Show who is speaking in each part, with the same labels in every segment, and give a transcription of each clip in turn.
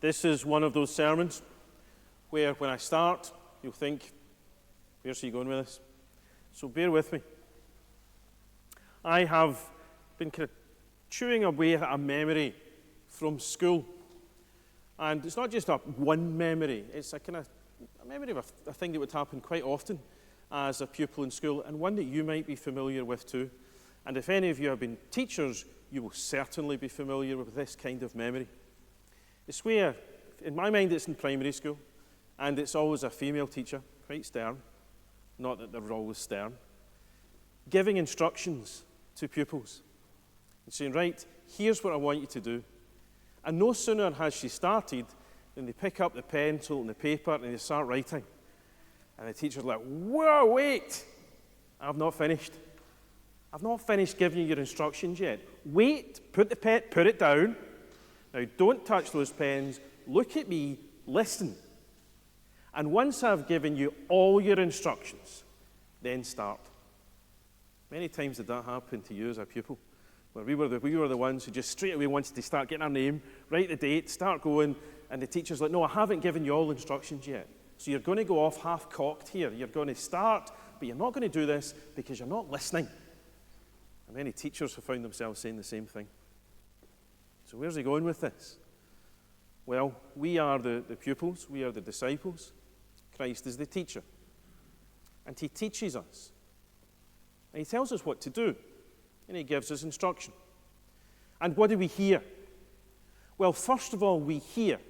Speaker 1: This is one of those sermons where when I start, you'll think, where's he going with this? So bear with me. I have been kind of chewing away at a memory from school. And it's not just one memory, it's a kind of a memory of a thing that would happen quite often as a pupil in school, and one that you might be familiar with too. And if any of you have been teachers, you will certainly be familiar with this kind of memory. It's where, in my mind, it's in primary school, and it's always a female teacher, quite stern, not that they're always stern, giving instructions to pupils and saying, right, here's what I want you to do. And no sooner has she started than they pick up the pencil and the paper and they start writing. And the teacher's like, whoa, wait, I've not finished. I've not finished giving you your instructions yet. Wait, put it down. Now, don't touch those pens. Look at me. Listen. And once I've given you all your instructions, then start. Many times did that happen to you as a pupil, where we were the ones who just straight away wanted to start getting our name, write the date, start going, and the teacher's like, no, I haven't given you all instructions yet. So you're going to go off half-cocked here. You're going to start, but you're not going to do this because you're not listening. And many teachers have found themselves saying the same thing. So where's he going with this? Well, we are the pupils, we are the disciples. Christ is the teacher. And he teaches us. And he tells us what to do. And he gives us instruction. And what do we hear? Well, first of all, we hear,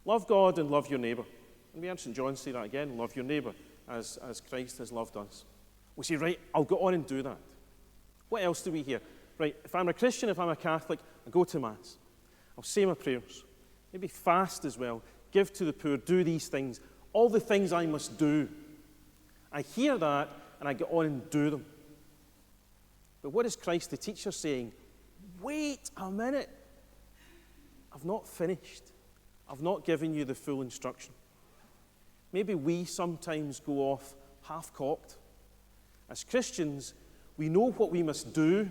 Speaker 1: love God and love your neighbour. And we heard St. John say that again, love your neighbour, as Christ has loved us. We say, right, I'll go on and do that. What else do we hear? Right, if I'm a Christian, if I'm a Catholic, I go to Mass. I'll say my prayers. Maybe fast as well. Give to the poor, do these things. All the things I must do. I hear that and I go on and do them. But what is Christ the teacher saying? Wait a minute. I've not finished. I've not given you the full instruction. Maybe we sometimes go off half-cocked. As Christians, we know what we must do,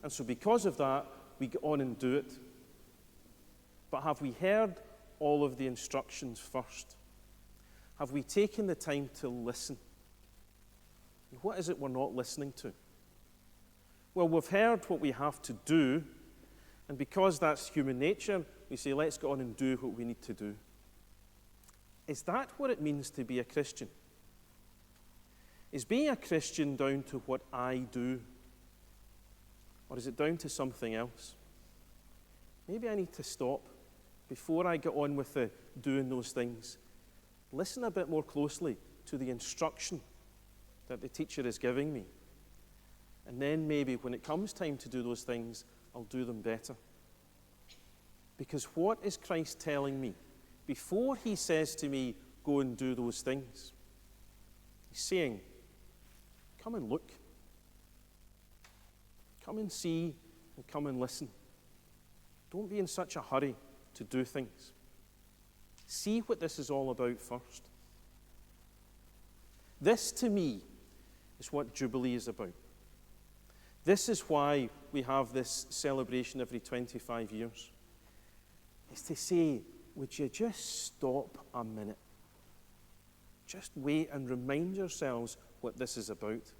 Speaker 1: and so because of that, we go on and do it. But have we heard all of the instructions first? Have we taken the time to listen? And what is it we're not listening to? Well, we've heard what we have to do, and because that's human nature, we say, let's go on and do what we need to do. Is that what it means to be a Christian? Is being a Christian down to what I do? Or is it down to something else? Maybe I need to stop before I get on with the doing those things. Listen a bit more closely to the instruction that the teacher is giving me. And then maybe when it comes time to do those things, I'll do them better. Because what is Christ telling me? Before he says to me, go and do those things, he's saying, come and look. Come and see and come and listen. Don't be in such a hurry to do things. See what this is all about first. This, to me, is what Jubilee is about. This is why we have this celebration every 25 years. It's to say, would you just stop a minute? Just wait and remind yourselves what this is about.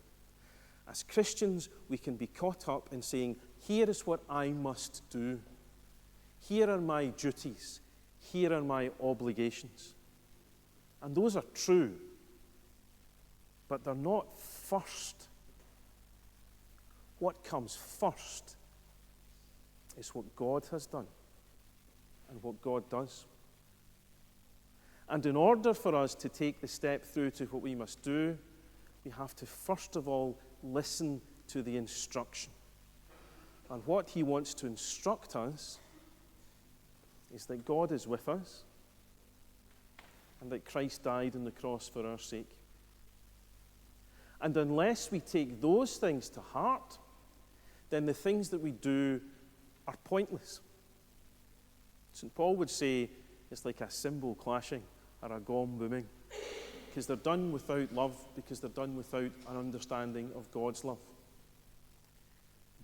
Speaker 1: As Christians, we can be caught up in saying, here is what I must do. Here are my duties. Here are my obligations. And those are true, but they're not first. What comes first is what God has done and what God does. And in order for us to take the step through to what we must do, we have to first of all listen to the instruction. And what he wants to instruct us is that God is with us and that Christ died on the cross for our sake. And unless we take those things to heart, then the things that we do are pointless. St. Paul would say it's like a cymbal clashing or a gong booming, because they're done without love, because they're done without an understanding of God's love.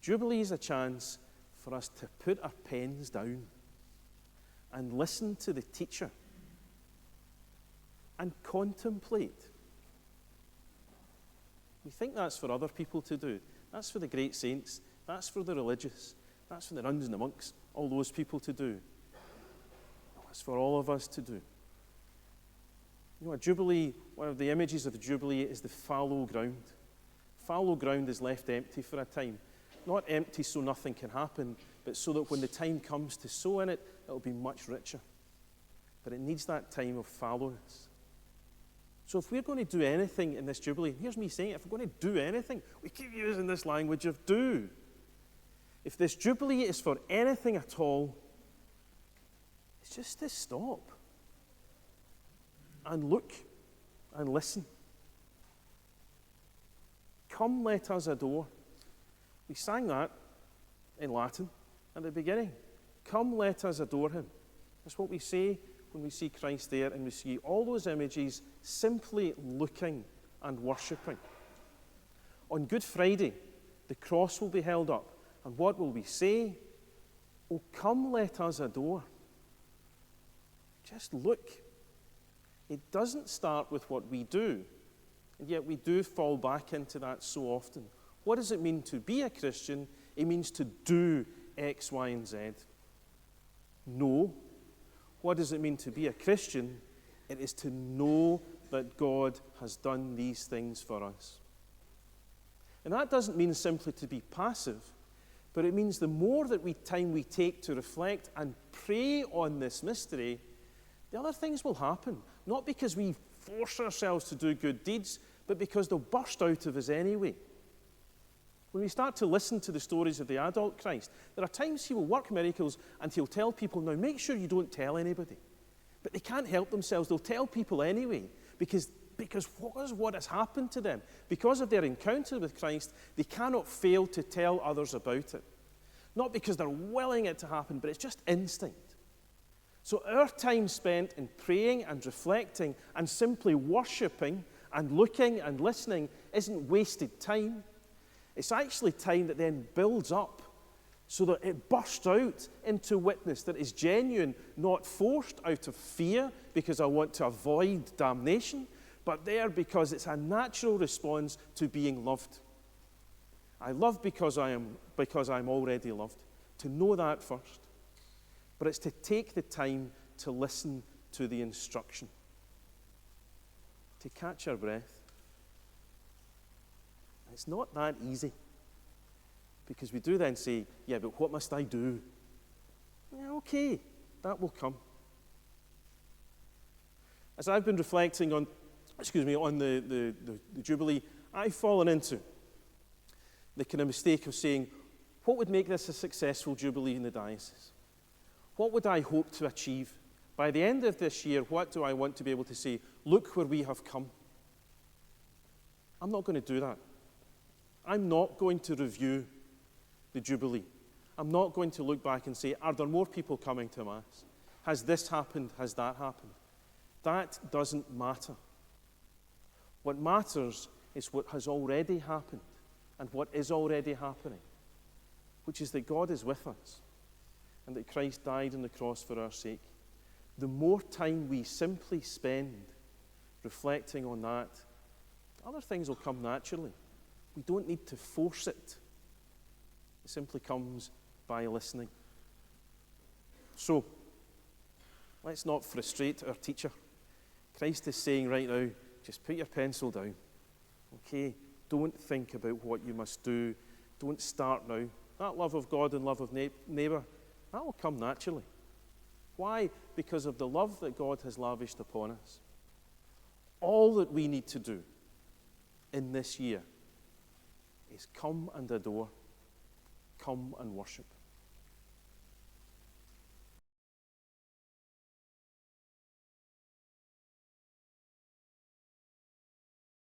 Speaker 1: Jubilee is a chance for us to put our pens down and listen to the teacher and contemplate. We think that's for other people to do. That's for the great saints. That's for the religious. That's for the nuns and the monks, all those people to do. No, it's for all of us to do. You know, a Jubilee, one of the images of the Jubilee is the fallow ground. Fallow ground is left empty for a time. Not empty so nothing can happen, but so that when the time comes to sow in it, it'll be much richer. But it needs that time of fallowness. So if we're going to do anything in this Jubilee, here's me saying it, if we're going to do anything, we keep using this language of do. If this Jubilee is for anything at all, it's just to stop and look and listen. Come, let us adore. We sang that in Latin at the beginning. Come, let us adore him. That's what we say when we see Christ there and we see all those images simply looking and worshipping. On Good Friday, the cross will be held up. And what will we say? Oh, come, let us adore. Just look. It doesn't start with what we do, and yet we do fall back into that so often. What does it mean to be a Christian? It means to do X, Y, and Z. No. What does it mean to be a Christian? It is to know that God has done these things for us. And that doesn't mean simply to be passive, but it means the more time we take to reflect and pray on this mystery, the other things will happen. Not because we force ourselves to do good deeds, but because they'll burst out of us anyway. When we start to listen to the stories of the adult Christ, there are times he will work miracles and he'll tell people, now make sure you don't tell anybody. But they can't help themselves. They'll tell people anyway because what has happened to them. Because of their encounter with Christ, they cannot fail to tell others about it. Not because they're willing it to happen, but it's just instinct. So our time spent in praying and reflecting and simply worshipping and looking and listening isn't wasted time. It's actually time that then builds up so that it bursts out into witness that is genuine, not forced out of fear because I want to avoid damnation, but there because it's a natural response to being loved. I love because I'm already loved. To know that first. But it's to take the time to listen to the instruction. To catch our breath. It's not that easy. Because we do then say, yeah, but what must I do? Yeah, okay, that will come. As I've been reflecting on the Jubilee, I've fallen into the kind of mistake of saying, what would make this a successful Jubilee in the diocese? What would I hope to achieve? By the end of this year, what do I want to be able to say? Look where we have come. I'm not going to do that. I'm not going to review the Jubilee. I'm not going to look back and say, are there more people coming to Mass? Has this happened? Has that happened? That doesn't matter. What matters is what has already happened and what is already happening, which is that God is with us and that Christ died on the cross for our sake. The more time we simply spend reflecting on that, other things will come naturally. We don't need to force it. It simply comes by listening. So, let's not frustrate our teacher. Christ is saying right now, just put your pencil down. Okay? Don't think about what you must do. Don't start now. That love of God and love of neighbour, that will come naturally. Why? Because of the love that God has lavished upon us. All that we need to do in this year is come and adore, come and worship.